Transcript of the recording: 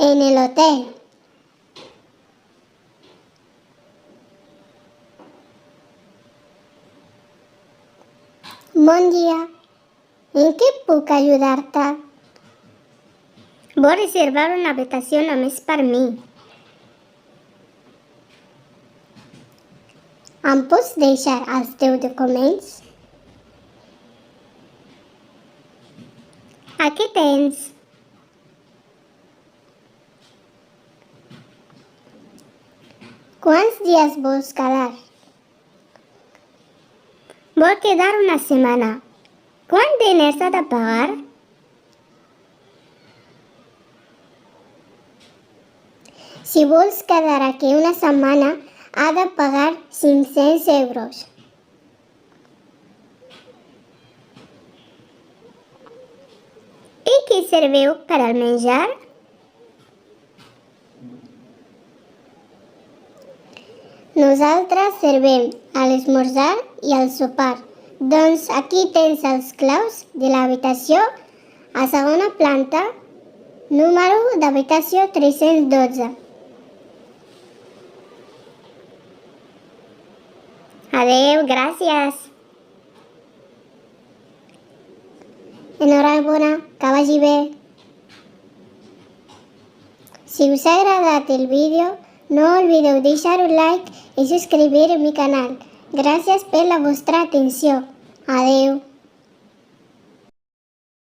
En el hotel. Bon dia. En què puc ajudar-te? Vull reservar una habitació només per mi. Em pots deixar els teus documents? Aquí tens. Quants dies vols quedar? Vol quedar una setmana. Quant diners ha de pagar? Si vols quedar aquí una setmana, ha de pagar 500 euros. I què serviu per al menjar? Nosaltres servim a l'esmorzar i al sopar. Doncs aquí tens els claus de l'habitació a segona planta, número d'habitació 312. Adeu, gràcies. Enhorabona, que vagi bé. Si us ha agradat el vídeo, no oblideu deixar un like i subscriure a mi canal. Gràcies per la vostra atenció. Adeu.